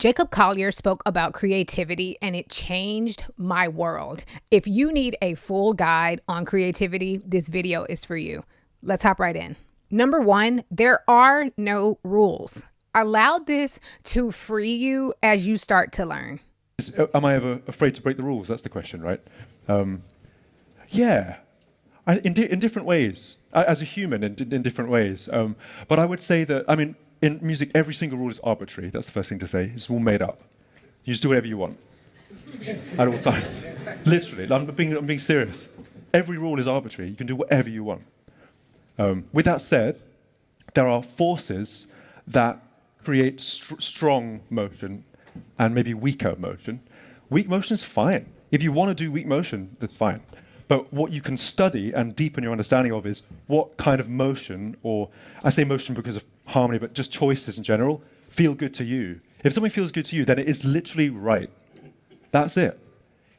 Jacob Collier spoke about creativity and it changed my world. If you need a full guide on creativity, this video is for you. Let's hop right in. Number one, there are no rules. Allow this to free you as you start to learn. Am I ever afraid to break the rules? That's the question, right? Yeah, in different ways, as a human, in different ways. But I would say that, in music, every single rule is arbitrary. That's the first thing to say. It's all made up. You just do whatever you want at all times. Literally, I'm being serious. Every rule is arbitrary. You can do whatever you want. With that said, there are forces that create strong motion and maybe weaker motion. Weak motion is fine. If you want to do weak motion, that's fine. But what you can study and deepen your understanding of is what kind of motion, or I say motion because of harmony, but just choices in general, feel good to you. If something feels good to you, then it is literally right. That's it.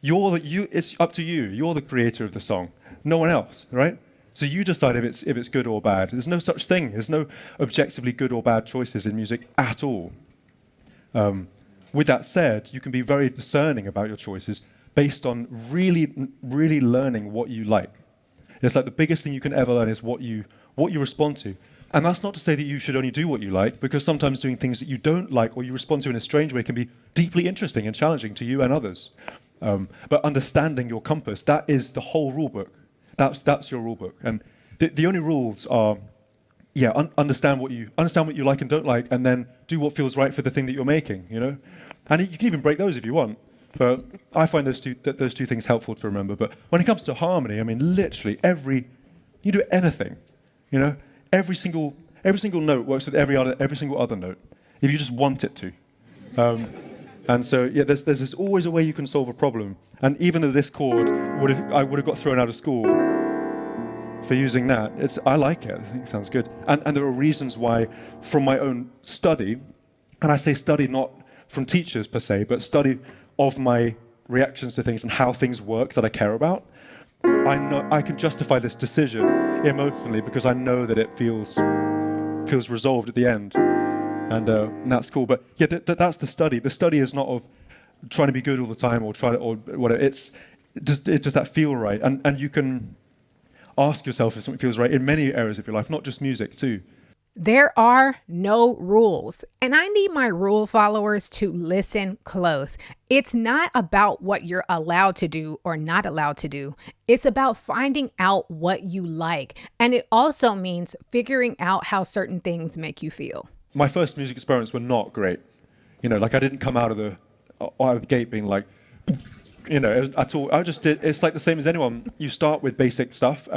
It's up to you. You're the creator of the song, no one else, right? So you decide if it's good or bad. There's no such thing. There's no objectively good or bad choices in music at all. With that said, you can be very discerning about your choices based on really learning what you like. It's like the biggest thing you can ever learn is what you respond to. And that's not to say that you should only do what you like, because sometimes doing things that you don't like or you respond to in a strange way can be deeply interesting and challenging to you and others. But understanding your compass, that is the whole rule book. That's your rule book. And the only rules are, understand what you like and don't like, and then do what feels right for the thing that you're making, you know? And you can even break those if you want. But I find those two things helpful to remember. But when it comes to harmony, literally you do anything, you know, every single note works with every single other note, if you just want it to. And so there's always a way you can solve a problem. And even though this chord I would have got thrown out of school for using that, I like it. I think it sounds good. And there are reasons why, from my own study, and I say study not from teachers per se, but study of my reactions to things and how things work that I care about, I know I can justify this decision emotionally because I know that it feels resolved at the end, and that's cool. But yeah, that's the study. The study is not of trying to be good all the time or whatever. It's does that feel right? And you can ask yourself if something feels right in many areas of your life, not just music too. There are no rules, and I need my rule followers to listen close. It's not about what you're allowed to do or not allowed to do. It's about finding out what you like, and it also means figuring out how certain things make you feel. My first music experiments were not great. You know, like I didn't come out of the gate being like, you know, at all. I just did. It's like the same as anyone. You start with basic stuff.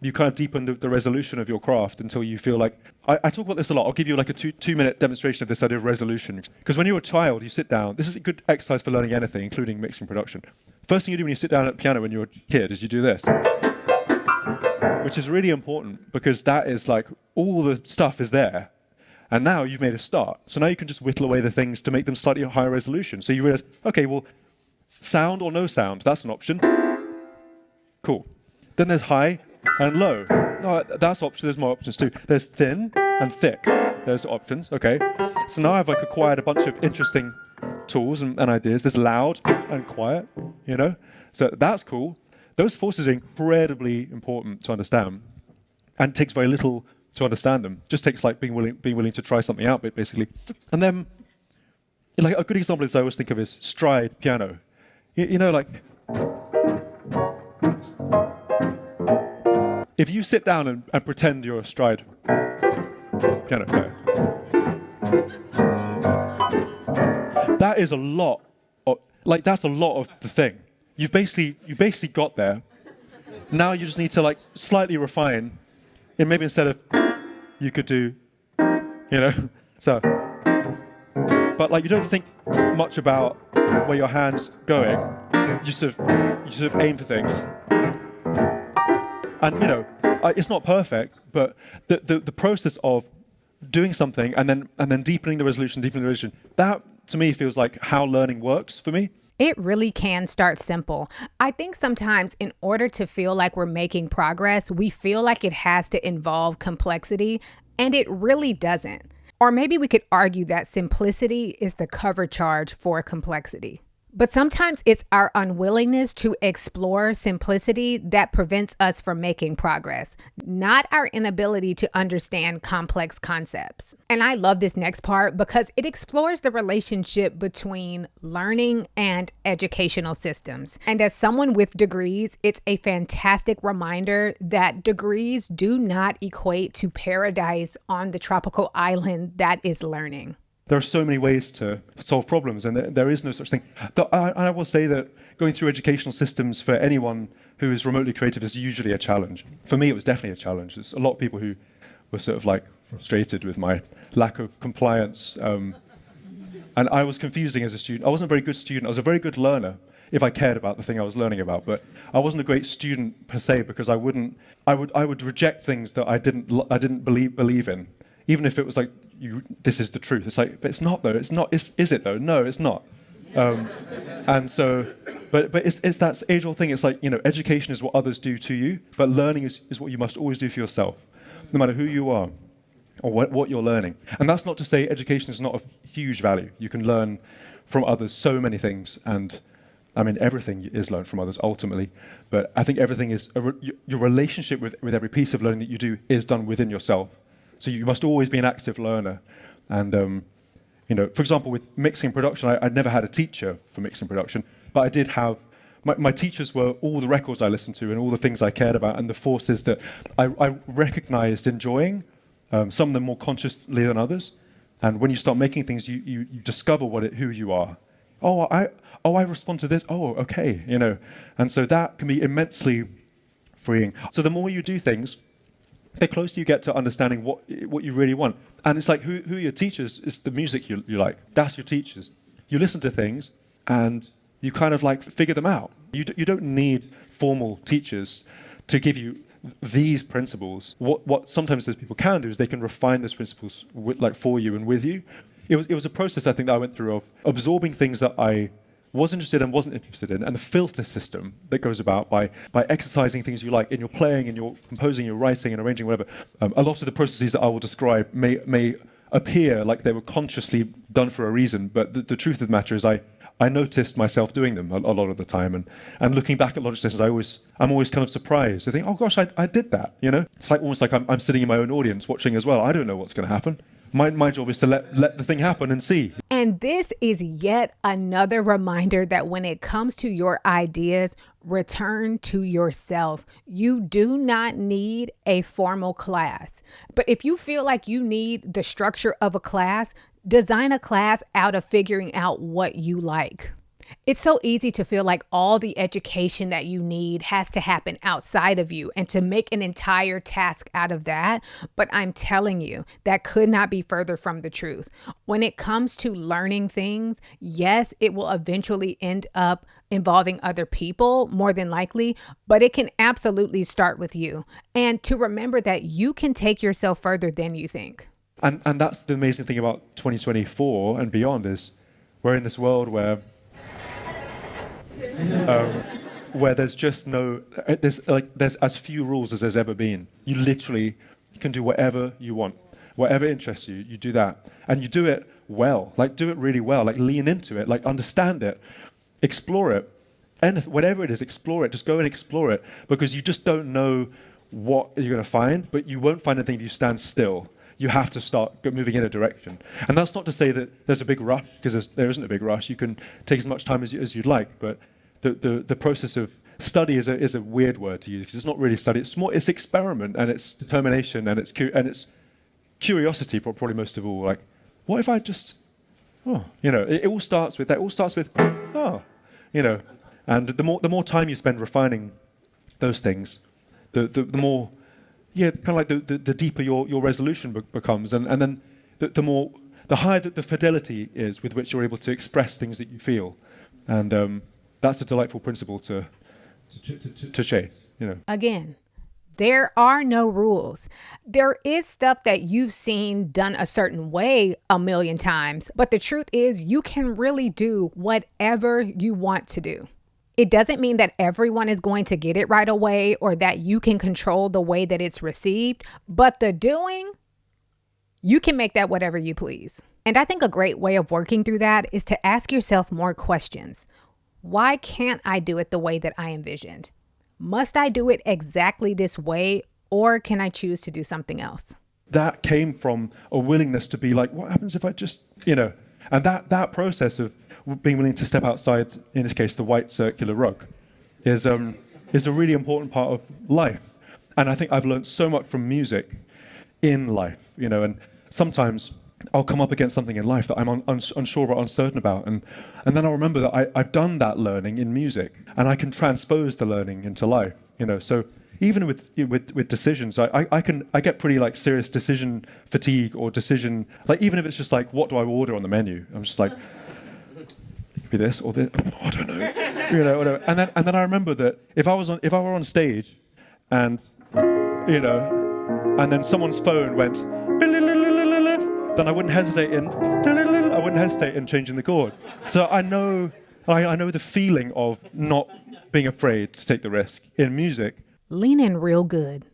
You kind of deepen the resolution of your craft until you feel like... I talk about this a lot. I'll give you like a two-minute demonstration of this idea of resolution. Because when you're a child, you sit down. This is a good exercise for learning anything, including mixing production. First thing you do when you sit down at the piano when you're a kid is you do this. Which is really important, because that is like, all the stuff is there. And now you've made a start. So now you can just whittle away the things to make them slightly higher resolution. So you realize, okay, well, sound or no sound, that's an option. Cool. Then there's high and low. No, that's option. There's more options too. There's thin and thick. There's options. Okay. So now I've like acquired a bunch of interesting tools and ideas. There's loud and quiet, you know? So that's cool. Those forces are incredibly important to understand, and it takes very little to understand them. Just takes like being willing to try something out, basically. And then, like a good example is I always think of is stride piano. You know, like, if you sit down and pretend you're a stride piano player, that is a lot of, like, that's a lot of the thing. You basically got there. Now you just need to like slightly refine. And maybe instead of, you could do, you know, so. But like you don't think much about where your hand's going. You sort of aim for things. And you know, it's not perfect, but the process of doing something and then deepening the resolution, that to me feels like how learning works for me. It really can start simple. I think sometimes in order to feel like we're making progress, we feel like it has to involve complexity, and it really doesn't. Or maybe we could argue that simplicity is the cover charge for complexity. But sometimes it's our unwillingness to explore simplicity that prevents us from making progress, not our inability to understand complex concepts. And I love this next part because it explores the relationship between learning and educational systems. And as someone with degrees, it's a fantastic reminder that degrees do not equate to paradise on the tropical island that is learning. There are so many ways to solve problems, and there is no such thing. I will say that going through educational systems for anyone who is remotely creative is usually a challenge. For me, it was definitely a challenge. There's a lot of people who were sort of like frustrated with my lack of compliance, and I was confusing as a student. I wasn't a very good student. I was a very good learner if I cared about the thing I was learning about, but I wasn't a great student per se because I would reject things that I didn't believe in, even if it was like, this is the truth. It's like, but it's not though. It's not. Is it though? No, it's not. And so, but it's that age-old thing. It's like, education is what others do to you, but learning is what you must always do for yourself, no matter who you are or what you're learning. And that's not to say education is not of huge value. You can learn from others so many things, and I mean everything is learned from others ultimately. But I think everything is your relationship with every piece of learning that you do is done within yourself. So you must always be an active learner. And, for example, with mixing production, I never had a teacher for mixing production, but I did have, my teachers were all the records I listened to and all the things I cared about and the forces that I recognized enjoying, some of them more consciously than others. And when you start making things, you discover who you are. I respond to this. Oh, okay, And so that can be immensely freeing. So the more you do things, the closer you get to understanding what you really want. And it's like who your teachers is the music you like. That's your teachers. You listen to things and you kind of like figure them out. You don't need formal teachers to give you these principles. What sometimes those people can do is they can refine those principles for you and with you. It was a process I think that I went through of absorbing things that I was interested and wasn't interested in, and the filter system that goes about by exercising things you like in your playing, in your composing, your writing and arranging, whatever. A lot of the processes that I will describe may appear like they were consciously done for a reason, but the truth of the matter is I noticed myself doing them a lot of the time, and looking back at logic sessions, I'm always kind of surprised. I think, oh gosh, I did that. It's like almost like I'm sitting in my own audience watching as well. I don't know what's going to happen. My job is to let the thing happen and see. And this is yet another reminder that when it comes to your ideas, return to yourself. You do not need a formal class. But if you feel like you need the structure of a class, design a class out of figuring out what you like. It's so easy to feel like all the education that you need has to happen outside of you and to make an entire task out of that. But I'm telling you, that could not be further from the truth. When it comes to learning things, yes, it will eventually end up involving other people, more than likely, but it can absolutely start with you. And to remember that you can take yourself further than you think. And that's the amazing thing about 2024 and beyond is we're in this world where there's just there's as few rules as there's ever been. You literally can do whatever you want, whatever interests you, you do that. And you do it well, do it really well, lean into it, understand it, explore it. And whatever it is, explore it, just go and explore it, because you just don't know what you're going to find, but you won't find anything if you stand still. You have to start moving in a direction. And that's not to say that there's a big rush, because there isn't a big rush. You can take as much time as you'd like, but the process of study is a weird word to use, because it's not really study. It's experiment, and it's determination, and it's curiosity, probably most of all. What if I just, it all starts with that. It all starts with, and the more time you spend refining those things, the more, kind of like the deeper your resolution becomes, and then the higher the fidelity is with which you're able to express things that you feel, and that's a delightful principle to chase. Again, there are no rules. There is stuff that you've seen done a certain way a million times, but the truth is you can really do whatever you want to do. It doesn't mean that everyone is going to get it right away or that you can control the way that it's received, but the doing, You can make that whatever you please. And I think a great way of working through that is to ask yourself more questions. Why can't I do it the way that I envisioned? Must I do it exactly this way, or can I choose to do something else? That came from a willingness to be like, what happens if I just, and that process of being willing to step outside, in this case, the white circular rug, is a really important part of life. And I think I've learned so much from music in life, and sometimes I'll come up against something in life that I'm unsure or uncertain about, and then I'll remember that I've done that learning in music, and I can transpose the learning into life, So even with decisions, I get pretty like serious decision fatigue or decision, like even if it's just like, what do I order on the menu? I'm just like, be this or this, I don't know, whatever. And then I remember that if I were on stage, and and then someone's phone went, then I wouldn't hesitate in changing the chord. So I know the feeling of not being afraid to take the risk in music. Lean in real good.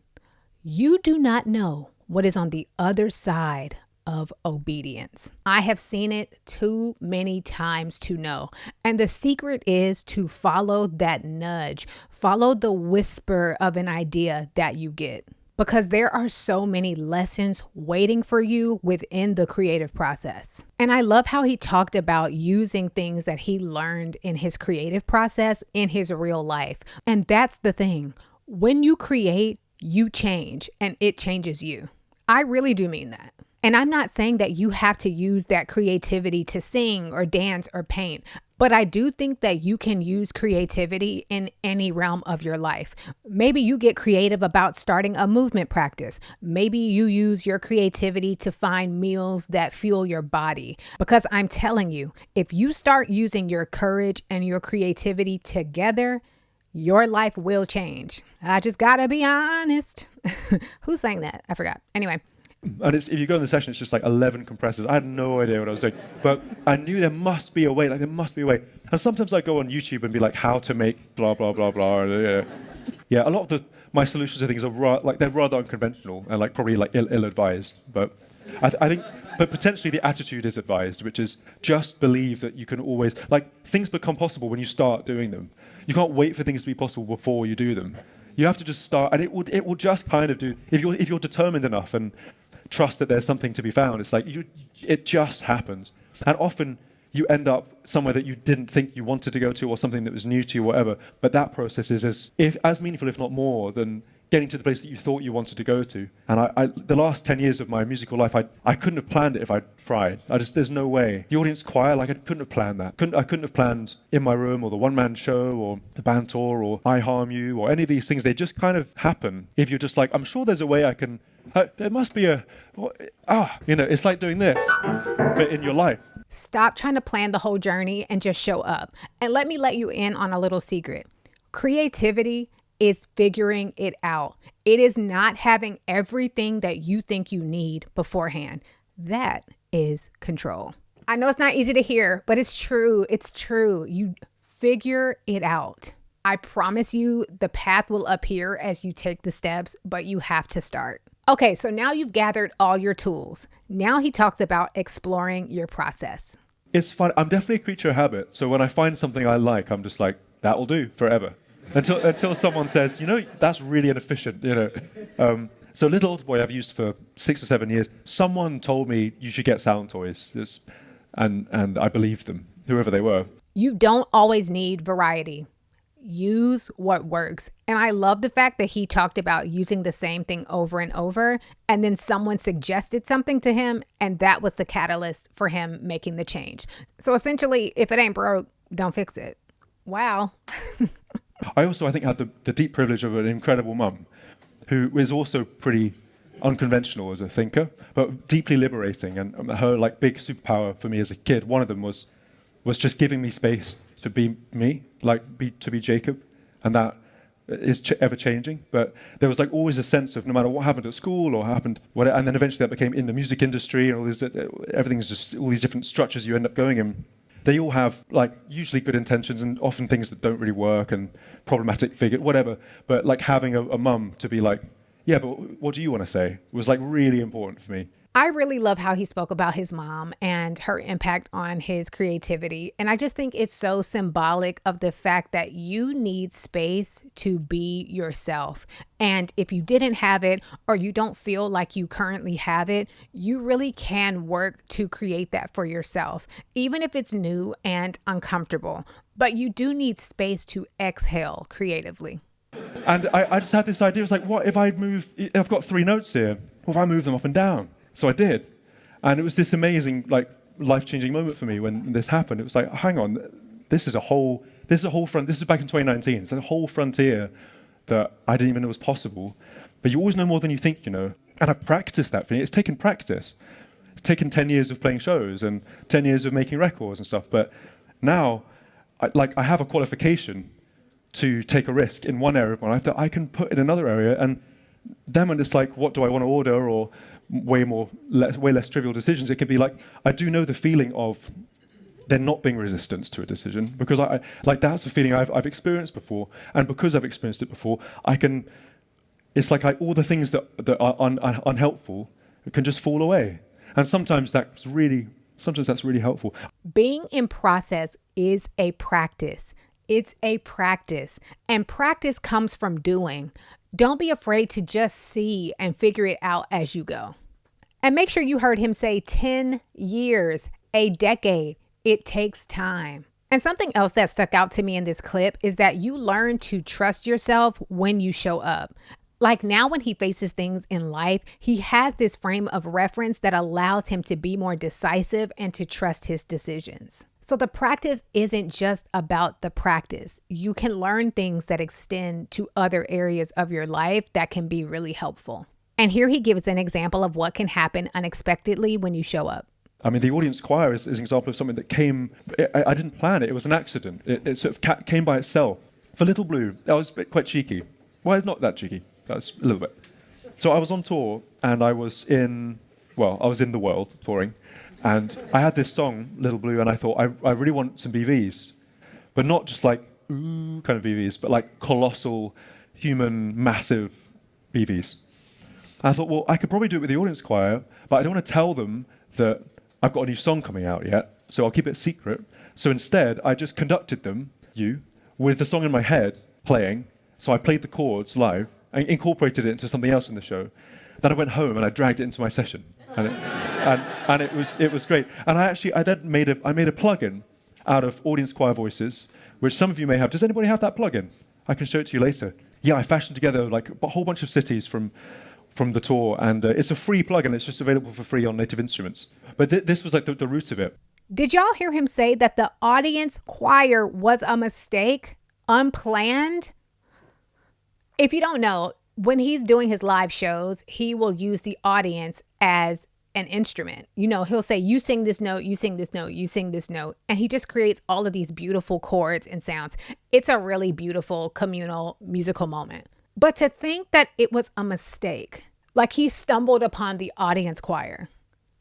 You do not know what is on the other side of obedience. I have seen it too many times to know. And the secret is to follow that nudge, follow the whisper of an idea that you get. Because there are so many lessons waiting for you within the creative process. And I love how he talked about using things that he learned in his creative process in his real life. And that's the thing. When you create, you change, and it changes you. I really do mean that. And I'm not saying that you have to use that creativity to sing or dance or paint, but I do think that you can use creativity in any realm of your life. Maybe you get creative about starting a movement practice. Maybe you use your creativity to find meals that fuel your body. Because I'm telling you, if you start using your courage and your creativity together, your life will change. I just gotta be honest. Who sang that? I forgot. Anyway. And if you go in the session, it's just like 11 compressors. I had no idea what I was doing, but I knew there must be a way. And sometimes I go on YouTube and be like, how to make blah blah blah blah. Yeah, a lot of my solutions I think they're rather unconventional and like probably like ill-advised. But I think, but potentially the attitude is advised, which is just believe that you can always things become possible when you start doing them. You can't wait for things to be possible before you do them. You have to just start, and it will just kind of do. If you're determined enough and trust that there's something to be found, it's like it just happens. And often you end up somewhere that you didn't think you wanted to go to, or something that was new to you, whatever. But that process is as meaningful, if not more, than getting to the place that you thought you wanted to go to. And the last 10 years of my musical life, I couldn't have planned it if I'd tried. There's no way. The audience choir, I couldn't have planned that. I couldn't have planned In My Room or the one-man show or the band tour or I Harm You or any of these things. They just kind of happen if you're just like, I'm sure there's a way I can, there must be it's like doing this, but in your life. Stop trying to plan the whole journey and just show up. And let me let you in on a little secret. Creativity is figuring it out. It is not having everything that you think you need beforehand. That is control. I know it's not easy to hear, but it's true. It's true. You figure it out. I promise you the path will appear as you take the steps, but you have to start. Okay, so now you've gathered all your tools. Now he talks about exploring your process. It's fun. I'm definitely a creature of habit. So when I find something I like, I'm just like, that will do forever. Until someone says, that's really inefficient, So Little Old Boy I've used for 6 or 7 years. Someone told me you should get sound toys, and I believed them, whoever they were. You don't always need variety. Use what works. And I love the fact that he talked about using the same thing over and over, and then someone suggested something to him, and that was the catalyst for him making the change. So essentially, if it ain't broke, don't fix it. Wow. I think had the deep privilege of an incredible mum who is also pretty unconventional as a thinker, but deeply liberating. And her big superpower for me as a kid, one of them was just giving me space to be me, to be Jacob. And that is ever changing. But there was always a sense of no matter what happened at school or happened, whatever, and then eventually that became in the music industry and all this, everything's just all these different structures you end up going in. They all have usually good intentions and often things that don't really work and problematic figure, whatever. But having a mum to be yeah, but what do you want to say was really important for me. I really love how he spoke about his mom and her impact on his creativity. And I just think it's so symbolic of the fact that you need space to be yourself. And if you didn't have it or you don't feel like you currently have it, you really can work to create that for yourself, even if it's new and uncomfortable. But you do need space to exhale creatively. And I just had this idea. It was like, what if I've got 3 notes here. What if I move them up and down? So I did. And it was this amazing, like, life-changing moment for me when this happened. It was like, hang on, this is a whole front. This is back in 2019. It's a whole frontier that I didn't even know was possible. But you always know more than you think you know. And I practiced that for me. It's taken practice. It's taken 10 years of playing shows and 10 years of making records and stuff. But now, I have a qualification to take a risk in one area of my life that I can put in another area. And then when it's like, what do I want to order, or way less trivial decisions, it could be like, I do know the feeling of there not being resistance to a decision, because I like, that's a feeling I've experienced before, and because I've experienced it before, it's like all the things that are unhelpful can just fall away, and sometimes that's really helpful. Being in process is a practice. It's a practice, and practice comes from doing. Don't be afraid to just see and figure it out as you go. And make sure you heard him say 10 years, a decade. It takes time. And something else that stuck out to me in this clip is that you learn to trust yourself when you show up. Like now when he faces things in life, he has this frame of reference that allows him to be more decisive and to trust his decisions. So the practice isn't just about the practice. You can learn things that extend to other areas of your life that can be really helpful. And here he gives an example of what can happen unexpectedly when you show up. I mean, the audience choir is an example of something that came, I didn't plan it, it was an accident. It sort of came by itself. For Little Blue, I was quite cheeky. Well, not that cheeky, that's a little bit. So I was on tour, and I was in the world touring. And I had this song, Little Blue, and I thought, I really want some BVs. But not just like, ooh, kind of BVs, but like colossal, human, massive BVs. And I thought, well, I could probably do it with the audience choir, but I don't want to tell them that I've got a new song coming out yet, so I'll keep it secret. So instead, I just conducted them, with the song in my head playing. So I played the chords live, and incorporated it into something else in the show. Then I went home and I dragged it into my session. And it was great. And I then made a plugin out of audience choir voices, which some of you may have. Does anybody have that plugin? I can show it to you later. Yeah, I fashioned together like a whole bunch of cities from the tour, and it's a free plugin. It's just available for free on Native Instruments. But this was like the root of it. Did y'all hear him say that the audience choir was a mistake, unplanned? If you don't know, when he's doing his live shows, he will use the audience as an instrument. He'll say, you sing this note, you sing this note, you sing this note. And he just creates all of these beautiful chords and sounds. It's a really beautiful communal musical moment. But to think that it was a mistake, like he stumbled upon the audience choir.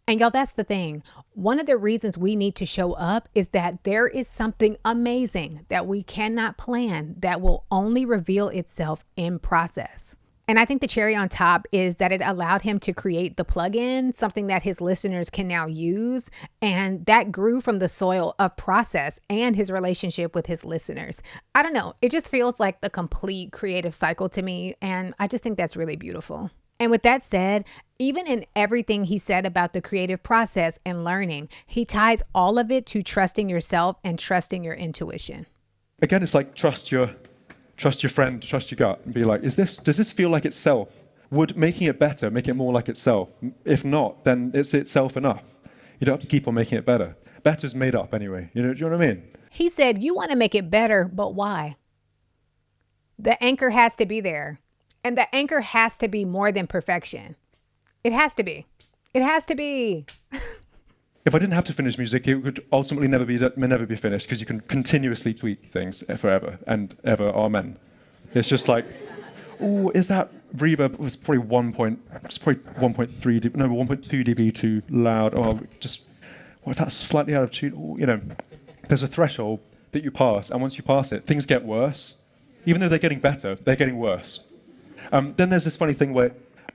And y'all, that's the thing. One of the reasons we need to show up is that there is something amazing that we cannot plan that will only reveal itself in process. And I think the cherry on top is that it allowed him to create the plugin, something that his listeners can now use. And that grew from the soil of process and his relationship with his listeners. I don't know. It just feels like the complete creative cycle to me. And I just think that's really beautiful. And with that said, even in everything he said about the creative process and learning, he ties all of it to trusting yourself and trusting your intuition. Again, it's like trust your friend, trust your gut, and be like, does this feel like itself? Would making it better make it more like itself? If not, then it's itself enough. You don't have to keep on making it better. Better's made up anyway. Do you know what I mean? He said, you want to make it better, but why? The anchor has to be there. And the anchor has to be more than perfection. It has to be. It has to be. If I didn't have to finish music, it would ultimately never be finished, because you can continuously tweak things forever and ever. Amen. It's just like, oh, is that reverb was probably 1.2 dB too loud. Oh, what if that's slightly out of tune? Oh, there's a threshold that you pass, and once you pass it, things get worse. Even though they're getting better, they're getting worse. Then there's this funny thing where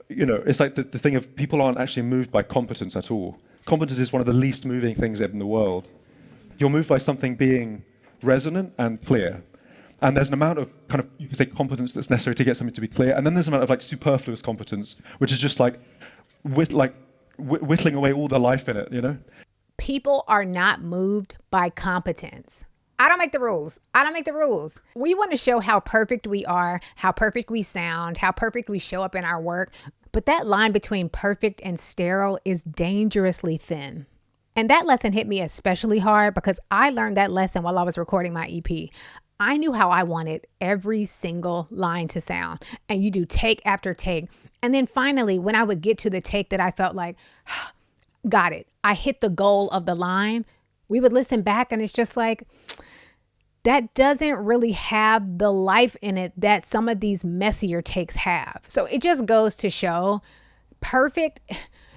it's like the thing of people aren't actually moved by competence at all. Competence is one of the least moving things in the world. You're moved by something being resonant and clear. And there's an amount of kind of, you can say, competence that's necessary to get something to be clear. And then there's an amount of like superfluous competence, which is just like, whittling away all the life in it. People are not moved by competence. I don't make the rules. I don't make the rules. We want to show how perfect we are, how perfect we sound, how perfect we show up in our work. But that line between perfect and sterile is dangerously thin. And that lesson hit me especially hard because I learned that lesson while I was recording my EP. I knew how I wanted every single line to sound. And you do take after take. And then finally, when I would get to the take that I felt like, got it, I hit the goal of the line, we would listen back and it's just like, that doesn't really have the life in it that some of these messier takes have. So it just goes to show, perfect,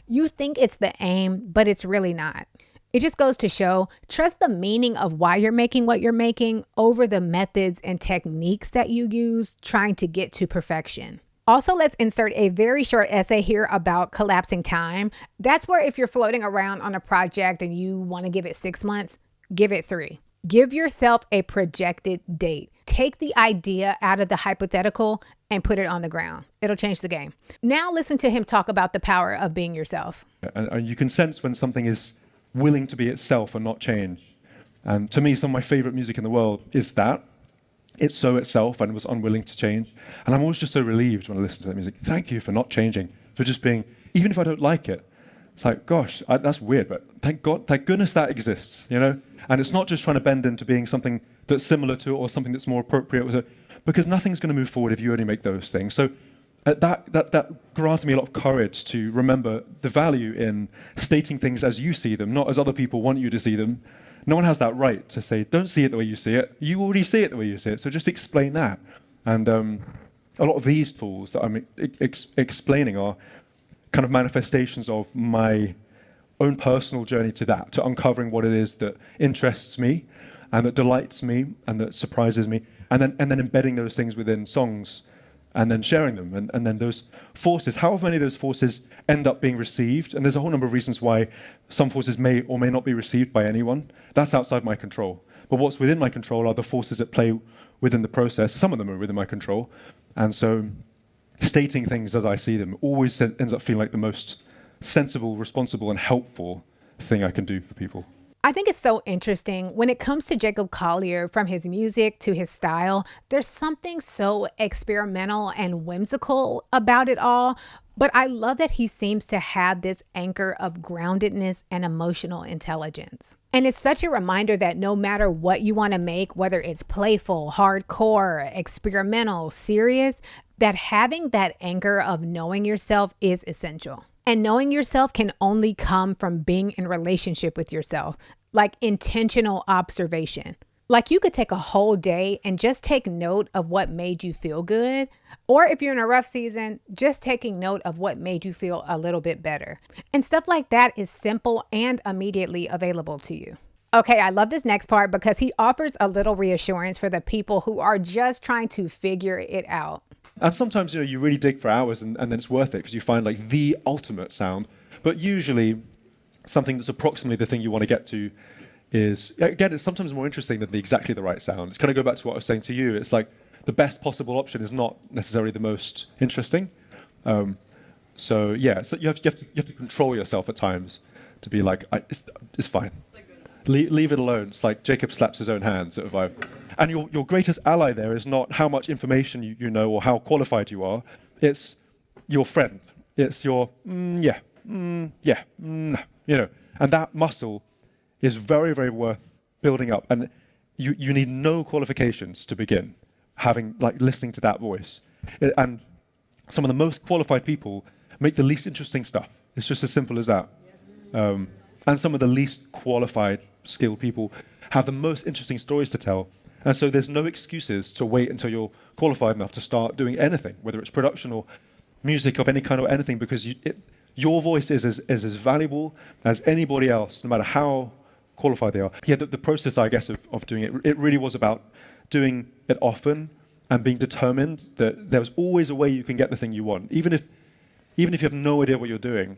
you think it's the aim, but it's really not. It just goes to show, trust the meaning of why you're making what you're making over the methods and techniques that you use trying to get to perfection. Also, let's insert a very short essay here about collapsing time. That's where if you're floating around on a project and you want to give it 6 months, give it 3. Give yourself a projected date. Take the idea out of the hypothetical and put it on the ground. It'll change the game. Now listen to him talk about the power of being yourself. And you can sense when something is willing to be itself and not change. And to me, some of my favorite music in the world is that. It's so itself and was unwilling to change. And I'm always just so relieved when I listen to that music. Thank you for not changing, for just being, even if I don't like it, it's like, gosh, that's weird, but thank goodness that exists, And it's not just trying to bend into being something that's similar to it or something that's more appropriate with it, because nothing's going to move forward if you only make those things. So that granted me a lot of courage to remember the value in stating things as you see them, not as other people want you to see them. No one has that right to say, don't see it the way you see it. You already see it the way you see it, so just explain that. And a lot of these tools that I'm explaining are kind of manifestations of my own personal journey to that, to uncovering what it is that interests me and that delights me and that surprises me, and then embedding those things within songs and then sharing them. And then those forces, however many of those forces end up being received, and there's a whole number of reasons why some forces may or may not be received by anyone. That's outside my control. But what's within my control are the forces at play within the process. Some of them are within my control. And so stating things as I see them always ends up feeling like the most sensible, responsible, and helpful thing I can do for people. I think it's so interesting when it comes to Jacob Collier, from his music to his style, there's something so experimental and whimsical about it all. But I love that he seems to have this anchor of groundedness and emotional intelligence. And it's such a reminder that no matter what you want to make, whether it's playful, hardcore, experimental, serious, that having that anchor of knowing yourself is essential. And knowing yourself can only come from being in relationship with yourself, like intentional observation. Like you could take a whole day and just take note of what made you feel good. Or if you're in a rough season, just taking note of what made you feel a little bit better. And stuff like that is simple and immediately available to you. Okay, I love this next part because he offers a little reassurance for the people who are just trying to figure it out. And sometimes, you really dig for hours and then it's worth it because you find like the ultimate sound. But usually something that's approximately the thing you want to get to is, again, it's sometimes more interesting than exactly the right sound. It's kind of go back to what I was saying to you. It's like the best possible option is not necessarily the most interesting. So you have to control yourself at times to be like, it's fine. Leave it alone. It's like Jacob slaps his own hand sort of vibe. And your greatest ally there is not how much information you know or how qualified you are. It's your friend. It's your, and that muscle is very, very worth building up. And you need no qualifications to begin listening to that voice. And some of the most qualified people make the least interesting stuff. It's just as simple as that. Yes. And some of the least qualified, skilled people have the most interesting stories to tell. And so there's no excuses to wait until you're qualified enough to start doing anything, whether it's production or music of any kind or anything, because your voice is as valuable as anybody else, no matter how qualified they are. Yeah, the process, I guess, of doing it really was about doing it often and being determined that there was always a way you can get the thing you want. Even even if you have no idea what you're doing,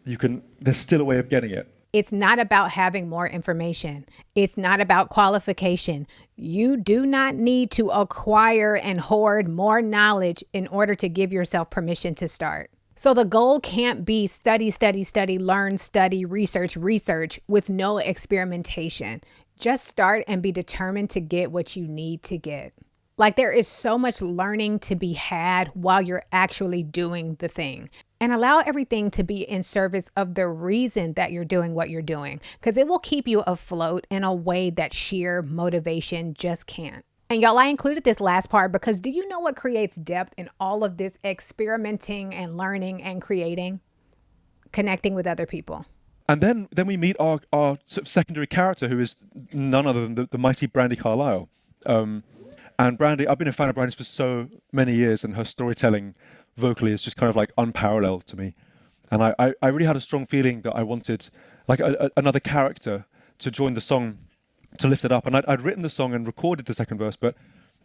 there's still a way of getting it. It's not about having more information. It's not about qualification. You do not need to acquire and hoard more knowledge in order to give yourself permission to start. So the goal can't be study, study, study, learn, study, research, research with no experimentation. Just start and be determined to get what you need to get. Like, there is so much learning to be had while you're actually doing the thing. And allow everything to be in service of the reason that you're doing what you're doing, because it will keep you afloat in a way that sheer motivation just can't. And y'all, I included this last part because do you know what creates depth in all of this experimenting and learning and creating? Connecting with other people. And then we meet our sort of secondary character, who is none other than the mighty Brandi Carlile. And Brandi, I've been a fan of Brandi's for so many years, and her storytelling vocally is just kind of like unparalleled to me. And I really had a strong feeling that I wanted like another character to join the song to lift it up. And I'd written the song and recorded the second verse, but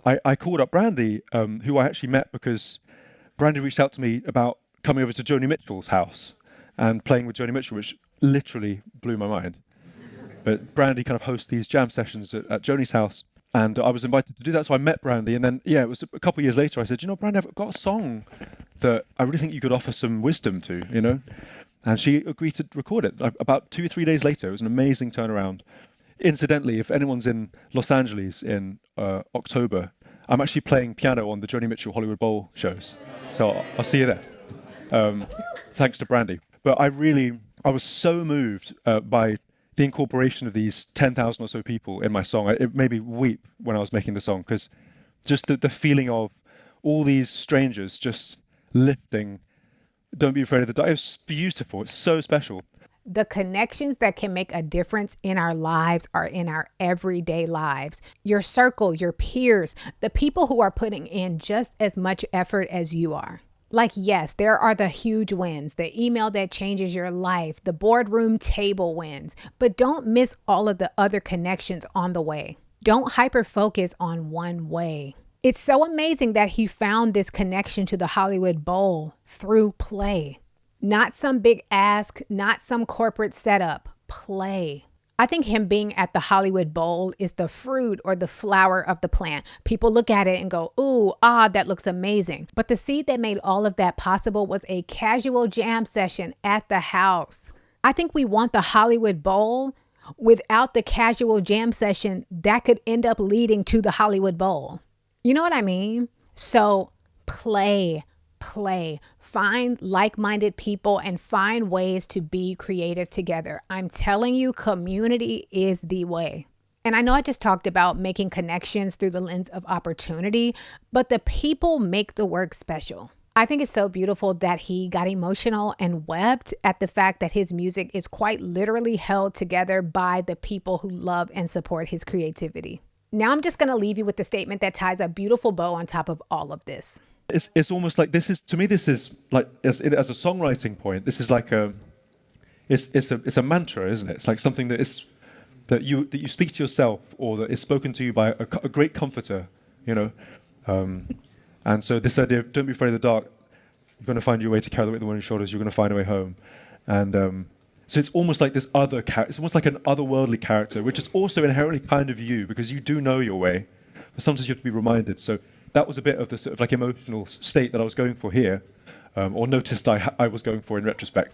I called up Brandi, who I actually met because Brandi reached out to me about coming over to Joni Mitchell's house and playing with Joni Mitchell, which literally blew my mind. But Brandi kind of hosts these jam sessions at Joni's house. And I was invited to do that, so I met Brandi. And then, it was a couple of years later, I said, Brandi, I've got a song that I really think you could offer some wisdom to, And she agreed to record it. About 2 or 3 days later, it was an amazing turnaround. Incidentally, if anyone's in Los Angeles in October, I'm actually playing piano on the Joni Mitchell Hollywood Bowl shows. So I'll see you there. Thanks to Brandi. But I was so moved by the incorporation of these 10,000 or so people in my song. It made me weep when I was making the song, because just the feeling of all these strangers just lifting Don't Be Afraid of the Dark. It's beautiful. It's so special. The connections that can make a difference in our lives are in our everyday lives. Your circle, your peers, the people who are putting in just as much effort as you are. Like, yes, there are the huge wins, the email that changes your life, the boardroom table wins, but don't miss all of the other connections on the way. Don't hyper focus on one way. It's so amazing that he found this connection to the Hollywood Bowl through play. Not some big ask, not some corporate setup, play. I think him being at the Hollywood Bowl is the fruit or the flower of the plant. People look at it and go, ooh, that looks amazing. But the seed that made all of that possible was a casual jam session at the house. I think we want the Hollywood Bowl without the casual jam session that could end up leading to the Hollywood Bowl. You know what I mean? So play. Find like-minded people and find ways to be creative together. I'm telling you, community is the way. And I know I just talked about making connections through the lens of opportunity, but the people make the work special. I think it's so beautiful that he got emotional and wept at the fact that his music is quite literally held together by the people who love and support his creativity. Now I'm just going to leave you with the statement that ties a beautiful bow on top of all of this. It's almost like this is like as a songwriting point. This is like it's a mantra, isn't it? It's like something that you speak to yourself, or that is spoken to you by a great comforter, And so this idea of don't be afraid of the dark. You're going to find your way to carry the weight on your shoulders. You're going to find a way home, and so it's almost like this other character. It's almost like an otherworldly character, which is also inherently kind of you, because you do know your way, but sometimes you have to be reminded. So that was a bit of the sort of like emotional state that I was going for here, or noticed I was going for in retrospect.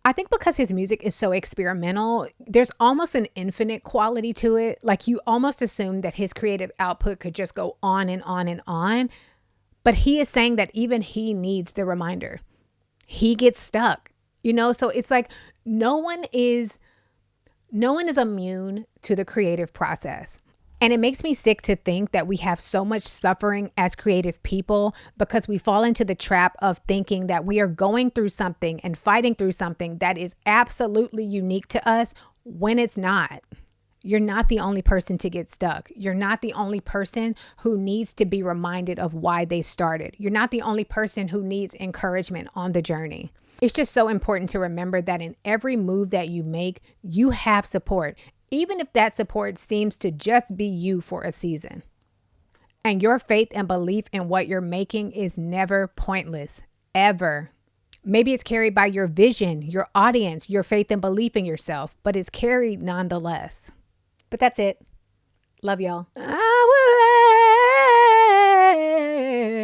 I think because his music is so experimental, there's almost an infinite quality to it. Like, you almost assume that his creative output could just go on and on and on. But he is saying that even he needs the reminder. He gets stuck, so it's like no one is immune to the creative process. And it makes me sick to think that we have so much suffering as creative people because we fall into the trap of thinking that we are going through something and fighting through something that is absolutely unique to us when it's not. You're not the only person to get stuck. You're not the only person who needs to be reminded of why they started. You're not the only person who needs encouragement on the journey. It's just so important to remember that in every move that you make, you have support, even if that support seems to just be you for a season. And your faith and belief in what you're making is never pointless, ever. Maybe it's carried by your vision, your audience, your faith and belief in yourself, but it's carried nonetheless. But that's it. Love y'all. I will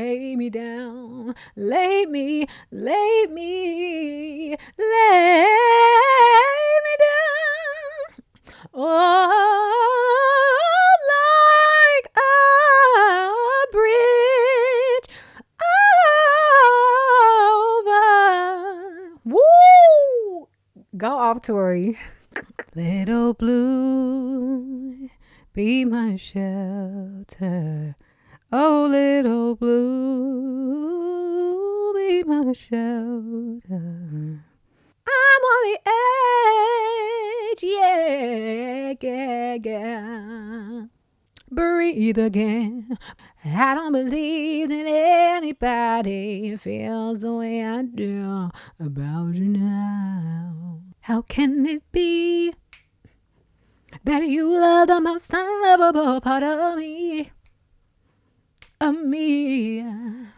lay me down. Lay me down. Oh, like a bridge over. Woo! Go off, Tori. Little blue, be my shelter. Oh, little blue, be my shelter. I'm on the edge, yeah. Breathe again. I don't believe that anybody feels the way I do about you now. How can it be that you love the most unlovable part of me?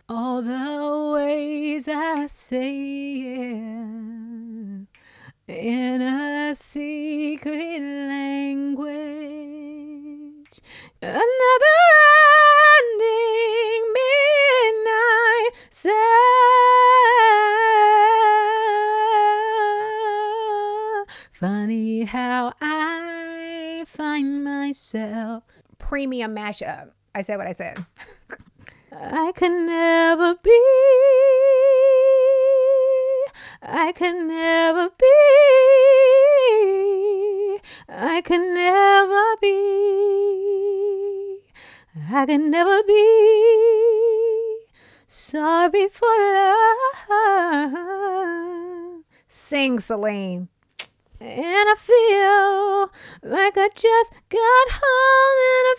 All the ways I say it in a secret language. Another ending midnight sun. Funny how I find myself. Premium mashup. I said what I said. I can never be. I can never be. I can never be. I can never be sorry for love. Sing, Celine. And I feel like I just got home and I